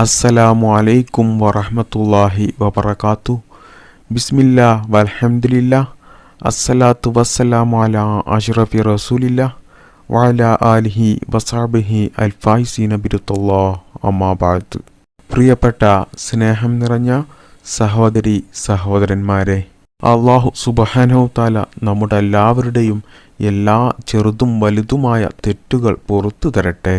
അസ്സലാമു അലൈക്കും വറഹ്മത്തുള്ളാഹി വബറകാതുഹു. ബിസ്മില്ലാ വൽഹംദുലില്ലാ അസ്സലാത്തു വസ്സലാമു അലാ അഷ്റഫി റസൂലില്ലാ വഅലാ ആലിഹി വസഹ്ബിഹി അൽഫായിസീന ബിറുത്തല്ലാഹ് അമ്മാ ബഅദ്. പ്രിയപ്പെട്ട സ്നേഹം നിറഞ്ഞ സഹോദരി സഹോദരന്മാരെ, അല്ലാഹു സുബ്ഹാനഹു തആല നമ്മുടെ എല്ലാവരുടെയും എല്ലാ ചെറുതും വലുതുമായ തെറ്റുകൾ പുറത്തു തരട്ടെ.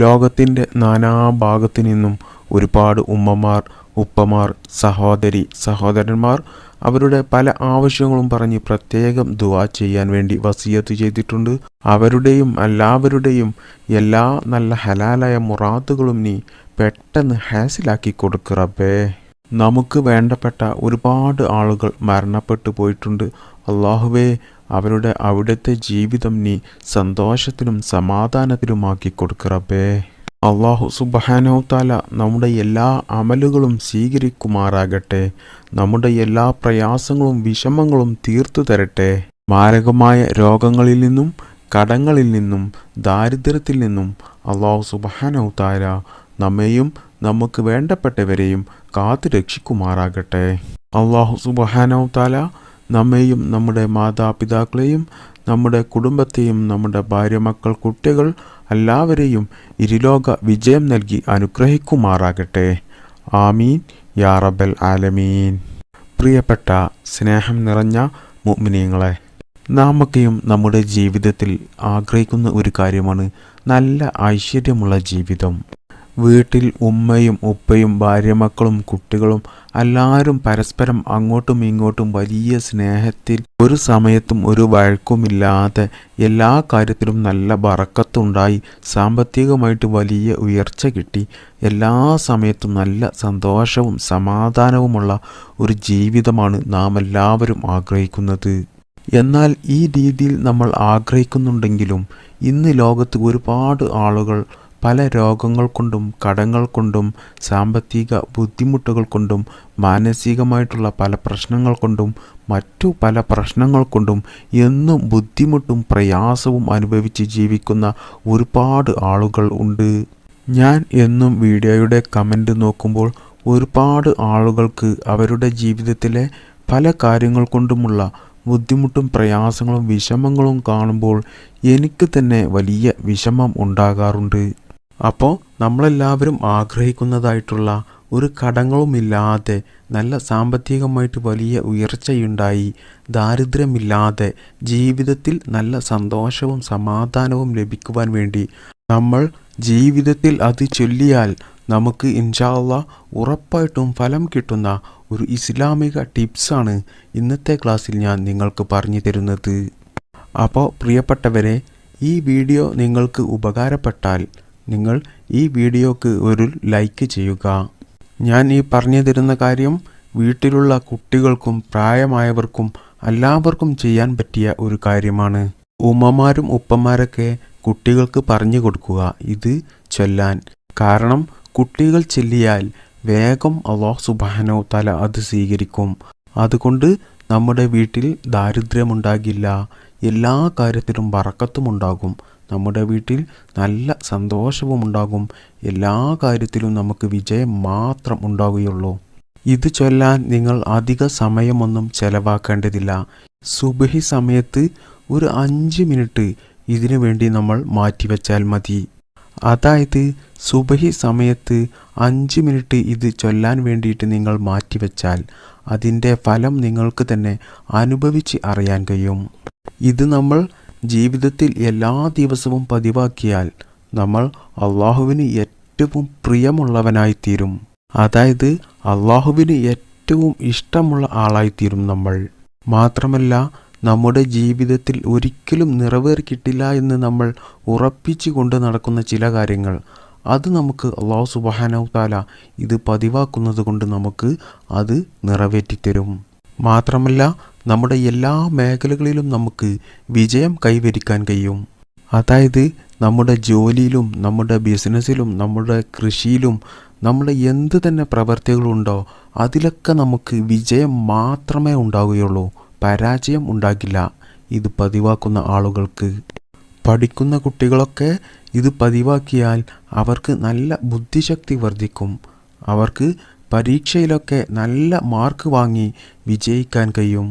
ലോകത്തിൻ്റെ നാനാഭാഗത്തു നിന്നും ഒരുപാട് ഉമ്മമാർ, ഉപ്പമാർ, സഹോദരി സഹോദരന്മാർ അവരുടെ പല ആവശ്യങ്ങളും പറഞ്ഞ് പ്രത്യേകം ദുആ ചെയ്യാൻ വേണ്ടി വസിയത്ത് ചെയ്തിട്ടുണ്ട്. അവരുടെയും എല്ലാവരുടെയും എല്ലാ നല്ല ഹലാലായ മുറാദുകളും നീ പെട്ടെന്ന് ഹാസിലാക്കി കൊടുക്ക് റബ്ബേ. നമുക്ക് വേണ്ടപ്പെട്ട ഒരുപാട് ആളുകൾ മരണപ്പെട്ടു പോയിട്ടുണ്ട്. അല്ലാഹുവേ, അവരുടെ അവിടുത്തെ ജീവിതം നീ സന്തോഷത്തിലും സമാധാനത്തിലുമാക്കി കൊടുക്ക് റബ്ബേ. അല്ലാഹു സുബ്ഹാനഹു തആല നമ്മുടെ എല്ലാ അമലുകളും സ്വീകരിക്കുമാറാകട്ടെ. നമ്മുടെ എല്ലാ പ്രയാസങ്ങളും വിഷമങ്ങളും തീർത്തു തരട്ടെ. മാരകമായ രോഗങ്ങളിൽ നിന്നും, കടങ്ങളിൽ നിന്നും, ദാരിദ്ര്യത്തിൽ നിന്നും അല്ലാഹു സുബ്ഹാനഹു തആല നമ്മെയും നമുക്ക് വേണ്ടപ്പെട്ടവരെയും കാത്തു രക്ഷിക്കുമാറാകട്ടെ. അല്ലാഹു സുബ്ഹാനഹു തആല നമ്മെയും നമ്മുടെ മാതാപിതാക്കളെയും നമ്മുടെ കുടുംബത്തെയും നമ്മുടെ ഭാര്യ, മക്കൾ, കുട്ടികൾ എല്ലാവരെയും ഇരുലോക വിജയം നൽകി അനുഗ്രഹിക്കുമാറാകട്ടെ. ആമീൻ യാ റബ്ബൽ ആലമീൻ. പ്രിയപ്പെട്ട സ്നേഹം നിറഞ്ഞ മുഅ്മിനീങ്ങളെ, നാമൊക്കെയും നമ്മുടെ ജീവിതത്തിൽ ആഗ്രഹിക്കുന്ന ഒരു കാര്യമാണ് നല്ല ഐശ്വര്യമുള്ള ജീവിതം. വീട്ടിൽ ഉമ്മയും ഉപ്പയും ഭാര്യമക്കളും കുട്ടികളും എല്ലാവരും പരസ്പരം അങ്ങോട്ടും ഇങ്ങോട്ടും വലിയ സ്നേഹത്തിൽ, ഒരു സമയത്തും ഒരു വഴക്കുമില്ലാതെ എല്ലാ കാര്യത്തിലും നല്ല ബറക്കത്തുണ്ടായി, സാമ്പത്തികമായിട്ട് വലിയ ഉയർച്ച കിട്ടി, എല്ലാ സമയത്തും നല്ല സന്തോഷവും സമാധാനവുമുള്ള ഒരു ജീവിതമാണ് നാം എല്ലാവരും ആഗ്രഹിക്കുന്നത്. എന്നാൽ ഈ രീതിയിൽ നമ്മൾ ആഗ്രഹിക്കുന്നുണ്ടെങ്കിലും ഇന്ന് ലോകത്ത് ഒരുപാട് ആളുകൾ പല രോഗങ്ങൾ കൊണ്ടും, കടങ്ങൾ കൊണ്ടും, സാമ്പത്തിക ബുദ്ധിമുട്ടുകൾ കൊണ്ടും, മാനസികമായിട്ടുള്ള പല പ്രശ്നങ്ങൾ കൊണ്ടും, മറ്റു പല പ്രശ്നങ്ങൾ കൊണ്ടും എന്നും ബുദ്ധിമുട്ടും പ്രയാസവും അനുഭവിച്ച് ജീവിക്കുന്ന ഒരുപാട് ആളുകൾ ഉണ്ട്. ഞാൻ എന്നും വീഡിയോയുടെ കമൻറ്റ് നോക്കുമ്പോൾ ഒരുപാട് ആളുകൾക്ക് അവരുടെ ജീവിതത്തിലെ പല കാര്യങ്ങൾ കൊണ്ടുമുള്ള ബുദ്ധിമുട്ടും പ്രയാസങ്ങളും വിഷമങ്ങളും കാണുമ്പോൾ എനിക്ക് തന്നെ വലിയ വിഷമം ഉണ്ടാകാറുണ്ട്. അപ്പോൾ നമ്മളെല്ലാവരും ആഗ്രഹിക്കുന്നതായിട്ടുള്ള ഒരു കടങ്ങളുമില്ലാതെ നല്ല സാമ്പത്തികമായിട്ട് വലിയ ഉയർച്ചയുണ്ടായി, ദാരിദ്ര്യമില്ലാതെ ജീവിതത്തിൽ നല്ല സന്തോഷവും സമാധാനവും ലഭിക്കുവാൻ വേണ്ടി നമ്മൾ ജീവിതത്തിൽ അത് ചൊല്ലിയാൽ നമുക്ക് ഇൻഷാ അല്ലാഹ് ഉറപ്പായിട്ടും ഫലം കിട്ടുന്ന ഒരു ഇസ്ലാമിക ടിപ്സാണ് ഇന്നത്തെ ക്ലാസ്സിൽ ഞാൻ നിങ്ങൾക്ക് പറഞ്ഞു തരുന്നത്. അപ്പോൾ പ്രിയപ്പെട്ടവരെ, ഈ വീഡിയോ നിങ്ങൾക്ക് ഉപകാരപ്പെട്ടാൽ നിങ്ങൾ ഈ വീഡിയോക്ക് ഒരു ലൈക്ക് ചെയ്യുക. ഞാൻ ഈ പറഞ്ഞു തരുന്ന കാര്യം വീട്ടിലുള്ള കുട്ടികൾക്കും പ്രായമായവർക്കും എല്ലാവർക്കും ചെയ്യാൻ പറ്റിയ ഒരു കാര്യമാണ്. ഉമ്മമാരും ഉപ്പമാരൊക്കെ കുട്ടികൾക്ക് പറഞ്ഞു കൊടുക്കുക ഇത് ചൊല്ലാൻ. കാരണം കുട്ടികൾ ചൊല്ലിയാൽ വേഗം അല്ലാഹു സുബ്ഹാനഹു തആല അത് സ്വീകരിക്കും. അതുകൊണ്ട് നമ്മുടെ വീട്ടിൽ ദാരിദ്ര്യമുണ്ടാകില്ല, എല്ലാ കാര്യത്തിലും ബറക്കത്തും ഉണ്ടാകും, നമ്മുടെ വീട്ടിൽ നല്ല സന്തോഷവും ഉണ്ടാകും, എല്ലാ കാര്യത്തിലും നമുക്ക് വിജയം മാത്രം ഉണ്ടാവുകയുള്ളൂ. ഇത് ചൊല്ലാൻ നിങ്ങൾ അധിക സമയമൊന്നും ചെലവാക്കേണ്ടതില്ല. സുബ്ഹി സമയത്ത് ഒരു 5 മിനിറ്റ് ഇതിനു വേണ്ടി നമ്മൾ മാറ്റിവെച്ചാൽ മതി. അതായത് സുബ്ഹി സമയത്ത് 5 മിനിറ്റ് ഇത് ചൊല്ലാൻ വേണ്ടിയിട്ട് നിങ്ങൾ മാറ്റിവെച്ചാൽ അതിൻ്റെ ഫലം നിങ്ങൾക്ക് തന്നെ അനുഭവിച്ച് അറിയാൻ കഴിയും. ഇത് നമ്മൾ ജീവിതത്തിൽ എല്ലാ ദിവസവും പതിവാക്കിയാൽ നമ്മൾ അള്ളാഹുവിന് ഏറ്റവും പ്രിയമുള്ളവനായിത്തീരും. അതായത് അള്ളാഹുവിന് ഏറ്റവും ഇഷ്ടമുള്ള ആളായിത്തീരും നമ്മൾ. മാത്രമല്ല നമ്മുടെ ജീവിതത്തിൽ ഒരിക്കലും നിറവേറിക്കിട്ടില്ല എന്ന് നമ്മൾ ഉറപ്പിച്ചു കൊണ്ട് നടക്കുന്ന ചില കാര്യങ്ങൾ, അത് നമുക്ക് അല്ലാഹു സുബ്ഹാനഹു തആല ഇത് പതിവാക്കുന്നത് കൊണ്ട് നമുക്ക് അത് നിറവേറ്റിത്തരും. മാത്രമല്ല നമ്മുടെ എല്ലാ മേഖലകളിലും നമുക്ക് വിജയം കൈവരിക്കാൻ കഴിയും. അതായത് നമ്മുടെ ജോലിയിലും, നമ്മുടെ ബിസിനസ്സിലും, നമ്മുടെ കൃഷിയിലും, നമ്മുടെ എന്ത് തന്നെ പ്രവർത്തികളുണ്ടോ അതിലൊക്കെ നമുക്ക് വിജയം മാത്രമേ ഉണ്ടാവുകയുള്ളൂ, പരാജയം ഉണ്ടാകില്ല ഇത് പതിവാക്കുന്ന ആളുകൾക്ക്. പഠിക്കുന്ന കുട്ടികളൊക്കെ ഇത് പതിവാക്കിയാൽ അവർക്ക് നല്ല ബുദ്ധിശക്തി വർദ്ധിക്കും. അവർക്ക് പരീക്ഷയിലൊക്കെ നല്ല മാർക്ക് വാങ്ങി വിജയിക്കാൻ കഴിയും.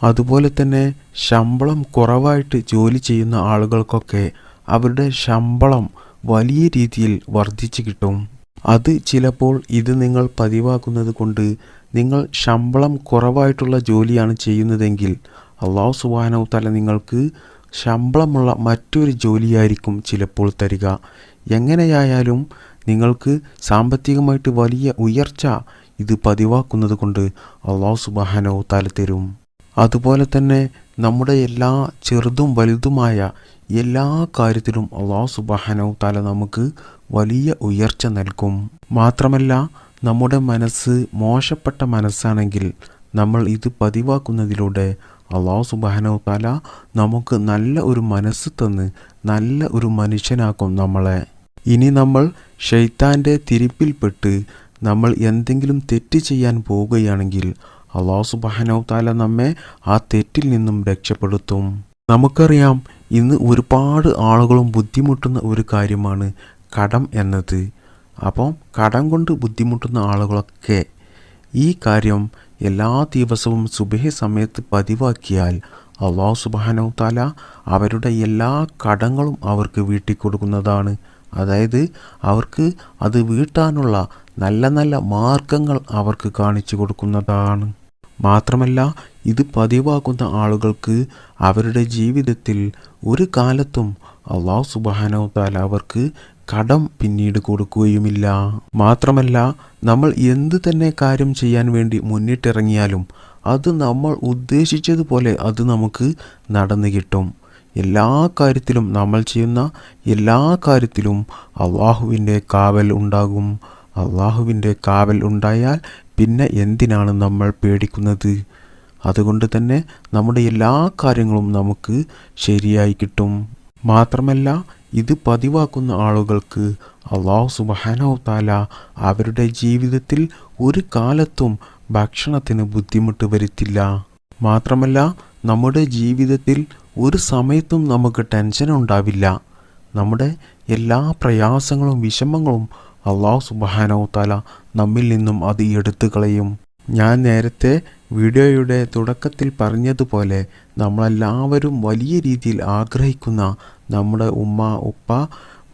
അതുപോലെ തന്നെ ശമ്പളം കുറവായിട്ട് ജോലി ചെയ്യുന്ന ആളുകൾക്കൊക്കെ അവരുടെ ശമ്പളം വലിയ രീതിയിൽ വർദ്ധിച്ചു കിട്ടും. അത് ചിലപ്പോൾ ഇത് നിങ്ങൾ പതിവാക്കുന്നത് കൊണ്ട് നിങ്ങൾ ശമ്പളം കുറവായിട്ടുള്ള ജോലിയാണ് ചെയ്യുന്നതെങ്കിൽ അല്ലാഹു സുബ്ഹാനഹു തആല നിങ്ങൾക്ക് ശമ്പളമുള്ള മറ്റൊരു ജോലിയായിരിക്കും ചിലപ്പോൾ തരിക. എങ്ങനെയായാലും നിങ്ങൾക്ക് സാമ്പത്തികമായിട്ട് വലിയ ഉയർച്ച ഇത് പതിവാക്കുന്നത് കൊണ്ട് അല്ലാഹു സുബ്ഹാനഹു തആല തരും. അതുപോലെ തന്നെ നമ്മുടെ എല്ലാ ചെറുതും വലുതുമായ എല്ലാ കാര്യത്തിലും അല്ലാഹു സുബ്ഹാനഹു തആല നമുക്ക് വലിയ ഉയർച്ച നൽകും. മാത്രമല്ല നമ്മുടെ മനസ്സ് മോശപ്പെട്ട മനസ്സാണെങ്കിൽ നമ്മൾ ഇത് പതിവാക്കുന്നതിലൂടെ അല്ലാഹു സുബ്ഹാനഹു തആല നമുക്ക് നല്ല ഒരു മനസ്സ് തന്ന് നല്ല ഒരു മനുഷ്യനാക്കും നമ്മളെ. ഇനി നമ്മൾ ശൈത്താൻ്റെ തിരിപ്പിൽപ്പെട്ട് നമ്മൾ എന്തെങ്കിലും തെറ്റ് ചെയ്യാൻ പോവുകയാണെങ്കിൽ അല്ലാഹു സുബ്ഹാനഹു തആല നമ്മെ ആ തെറ്റിൽ നിന്നും രക്ഷപ്പെടുത്തും. നമുക്കറിയാം ഇന്ന് ഒരുപാട് ആളുകളും ബുദ്ധിമുട്ടുന്ന ഒരു കാര്യമാണ് കടം എന്നത്. അപ്പം കടം കൊണ്ട് ബുദ്ധിമുട്ടുന്ന ആളുകളൊക്കെ ഈ കാര്യം എല്ലാ ദിവസവും സുബഹി സമയത്ത് പതിവാക്കിയാൽ അല്ലാഹു സുബ്ഹാനഹു തആല അവരുടെ എല്ലാ കടങ്ങളും അവർക്ക് വീട്ടിക്കൊടുക്കുന്നതാണ്. അതായത് അവർക്ക് അത് വീട്ടാനുള്ള നല്ല നല്ല മാർഗങ്ങൾ അവർക്ക് കാണിച്ചു കൊടുക്കുന്നതാണ്. മാത്രമല്ല ഇത് പതിവാക്കുന്ന ആളുകൾക്ക് അവരുടെ ജീവിതത്തിൽ ഒരു കാലത്തും അല്ലാഹു സുബ്ഹാനഹു തആല അവർക്ക് കടം പിന്നീട് കൊടുക്കുകയുമില്ല. മാത്രമല്ല നമ്മൾ എന്ത് തന്നെ കാര്യം ചെയ്യാൻ വേണ്ടി മുന്നിട്ടിറങ്ങിയാലും അത് നമ്മൾ ഉദ്ദേശിച്ചതുപോലെ അത് നമുക്ക് നടന്നു കിട്ടും. എല്ലാ കാര്യത്തിലും നമ്മൾ ചെയ്യുന്ന എല്ലാ കാര്യത്തിലും അല്ലാഹുവിൻ്റെ കാവൽ ഉണ്ടാകും. അല്ലാഹുവിൻ്റെ കാവൽ ഉണ്ടായാൽ പിന്നെ എന്തിനാണ് നമ്മൾ പേടിക്കുന്നത്? അതുകൊണ്ട് തന്നെ നമ്മുടെ എല്ലാ കാര്യങ്ങളും നമുക്ക് ശരിയായി കിട്ടും. മാത്രമല്ല ഇത് പതിവാക്കുന്ന ആളുകൾക്ക് അല്ലാഹു സുബ്ഹാനഹു തആല അവരുടെ ജീവിതത്തിൽ ഒരു കാലത്തും ഭക്ഷണത്തിന് ബുദ്ധിമുട്ട് വരുത്തില്ല. മാത്രമല്ല നമ്മുടെ ജീവിതത്തിൽ ഒരു സമയത്തും നമുക്ക് ടെൻഷൻ ഉണ്ടാവില്ല. നമ്മുടെ എല്ലാ പ്രയാസങ്ങളും വിഷമങ്ങളും അല്ലാഹു സുബ്ഹാനഹു തആല നമ്മിൽ നിന്നും അത് എടുത്തു കളയും. ഞാൻ നേരത്തെ വീഡിയോയുടെ തുടക്കത്തിൽ പറഞ്ഞതുപോലെ നമ്മളെല്ലാവരും വലിയ രീതിയിൽ ആഗ്രഹിക്കുന്ന നമ്മുടെ ഉമ്മ, ഉപ്പ,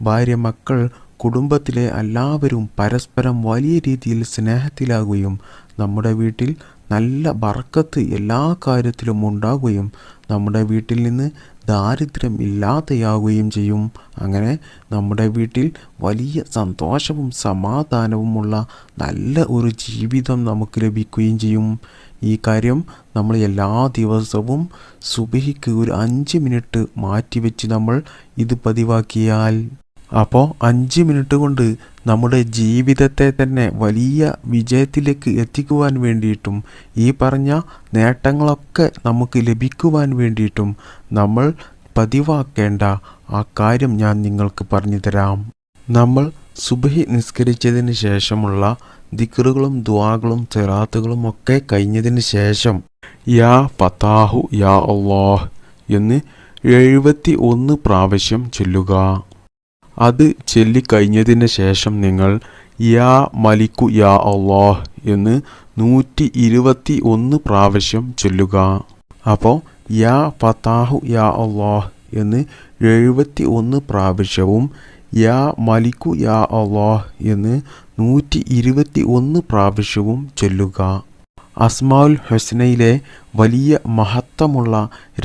ഭാര്യ, മക്കൾ, കുടുംബത്തിലെ എല്ലാവരും പരസ്പരം വലിയ രീതിയിൽ സ്നേഹത്തിലാകുകയും നമ്മുടെ വീട്ടിൽ നല്ല ബർക്കത്ത് എല്ലാ കാര്യത്തിലും ഉണ്ടാകുകയും നമ്മുടെ വീട്ടിൽ നിന്ന് ദാരിദ്ര്യം ഇല്ലാതെയാകുകയും ചെയ്യും. അങ്ങനെ നമ്മുടെ വീട്ടിൽ വലിയ സന്തോഷവും സമാധാനവുമുള്ള നല്ല ഒരു ജീവിതം നമുക്ക് ലഭിക്കുകയും ചെയ്യും. ഈ കാര്യം നമ്മൾ എല്ലാ ദിവസവും സുബഹിക്ക് ഒരു 5 മിനിറ്റ് മാറ്റിവെച്ച് നമ്മൾ ഇത് പതിവാക്കിയാൽ അപ്പോൾ 5 മിനിറ്റ് കൊണ്ട് നമ്മുടെ ജീവിതത്തെ തന്നെ വലിയ വിജയത്തിലേക്ക് എത്തിക്കുവാൻ വേണ്ടിയിട്ടും ഈ പറഞ്ഞ നേട്ടങ്ങളൊക്കെ നമുക്ക് ലഭിക്കുവാൻ വേണ്ടിയിട്ടും നമ്മൾ പതിവാക്കേണ്ട ആ കാര്യം ഞാൻ നിങ്ങൾക്ക് പറഞ്ഞു തരാം. നമ്മൾ സുബ്ഹി നിസ്കരിച്ചതിന് ശേഷമുള്ള ദിക്റുകളും ദുആകളും സിറാത്തുകളും ഒക്കെ കഴിഞ്ഞതിന് ശേഷം യാ ഫത്താഹു യാ അല്ലാഹ് എന്ന് 71 പ്രാവശ്യം ചൊല്ലുക. അത് ചൊല്ലിക്കഴിഞ്ഞതിന് ശേഷം നിങ്ങൾ യാ മലിക്കു യാ അല്ലാഹ് എന്ന് 121 പ്രാവശ്യം ചൊല്ലുക. അപ്പോൾ യാ ഫത്താഹു യാ അല്ലാഹ് എന്ന് 71 പ്രാവശ്യവും യാ മലിക്കു യാ അല്ലാഹ് എന്ന് 121 പ്രാവശ്യവും ചൊല്ലുക. അസ്മാഉൽ ഹുസ്നയിലെ വലിയ മഹത്വമുള്ള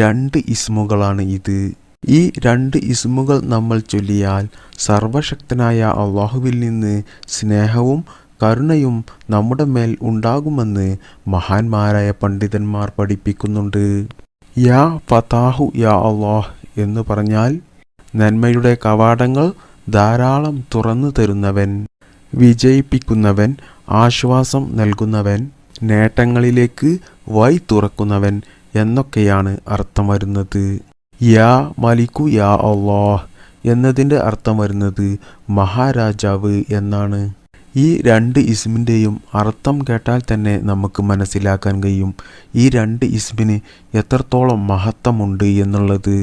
2 ഇസ്മുകളാണ് ഇത്. ഈ 2 ഇസ്മുകൾ നമ്മൾ ചൊല്ലിയാൽ സർവശക്തനായ അല്ലാഹുവിൽ നിന്ന് സ്നേഹവും കരുണയും നമ്മുടെ മേൽ ഉണ്ടാകുമെന്ന് മഹാന്മാരായ പണ്ഡിതന്മാർ പഠിപ്പിക്കുന്നുണ്ട്. യാ ഫത്താഹു യാ അല്ലാഹ് എന്ന് പറഞ്ഞാൽ നന്മയുടെ കവാടങ്ങൾ ധാരാളം തുറന്നു തരുന്നവൻ, വിജയിപ്പിക്കുന്നവൻ, ആശ്വാസം നൽകുന്നവൻ, നേട്ടങ്ങളിലേക്ക് വഴി തുറക്കുന്നവൻ എന്നൊക്കെയാണ് അർത്ഥം വരുന്നത്. യാ മലിക്കു യാ അല്ലാഹ് എന്നതിൻ്റെ അർത്ഥം വരുന്നത് മഹാരാജാവ് എന്നാണ്. ഈ 2 ഇസ്മിൻ്റെയും അർത്ഥം കേട്ടാൽ തന്നെ നമുക്ക് മനസ്സിലാക്കാൻ കഴിയും ഈ 2 ഇസ്മിന് എത്രത്തോളം മഹത്വമുണ്ട് എന്നുള്ളത്.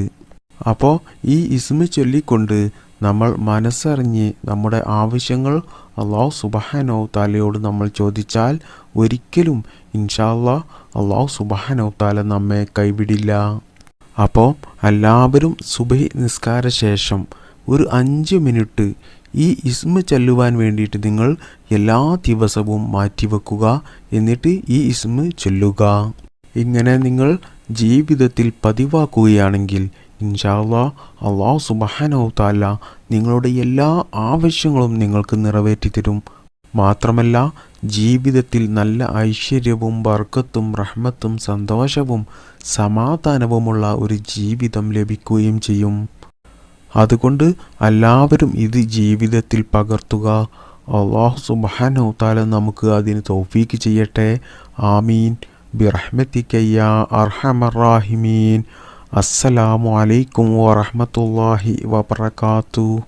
അപ്പോൾ ഈ ഇസ്മി ചൊല്ലിക്കൊണ്ട് നമ്മൾ മനസ്സറിഞ്ഞ് നമ്മുടെ ആവശ്യങ്ങൾ അള്ളാഹു സുബ്ഹാനഹു തആലയോട് നമ്മൾ ചോദിച്ചാൽ ഒരിക്കലും ഇൻഷാ അല്ലാഹ് അള്ളാഹു സുബ്ഹാനഹു തആല നമ്മെ കൈവിടില്ല. അപ്പോൾ എല്ലാവരും സുബഹി നിസ്കാര ശേഷം ഒരു 5 മിനിറ്റ് ഈ ഇസ്മ ചൊല്ലുവാൻ വേണ്ടിയിട്ട് നിങ്ങൾ എല്ലാ ദിവസവും മാറ്റിവെക്കുക. എന്നിട്ട് ഈ ഇസ്മ ചൊല്ലുക. ഇങ്ങനെ നിങ്ങൾ ജീവിതത്തിൽ പതിവാക്കുകയാണെങ്കിൽ ഇൻഷാ അല്ലാഹ് അള്ളാഹു സുബ്ഹാനഹു തആല നിങ്ങളുടെ എല്ലാ ആവശ്യങ്ങളും നിങ്ങൾക്ക് നിറവേറ്റി തരും. മാത്രമല്ല ജീവിതത്തിൽ നല്ല ഐശ്വര്യവും ബർക്കത്തും റഹ്മത്തും സന്തോഷവും സമാധാനവുമുള്ള ഒരു ജീവിതം ലഭിക്കുകയും ചെയ്യും. അതുകൊണ്ട് എല്ലാവരും ഇത് ജീവിതത്തിൽ പകർത്തുക. അല്ലാഹു സുബ്ഹാനഹു തആല നമുക്ക് അതിന് തൗഫീക്ക് ചെയ്യട്ടെ. ആമീൻ ബിറഹ്മതിക യാ അർഹമർ റാഹിമീൻ. അസ്സലാമു അലൈക്കും വറഹ്മത്തുള്ളാഹി വബറകാതുഹു.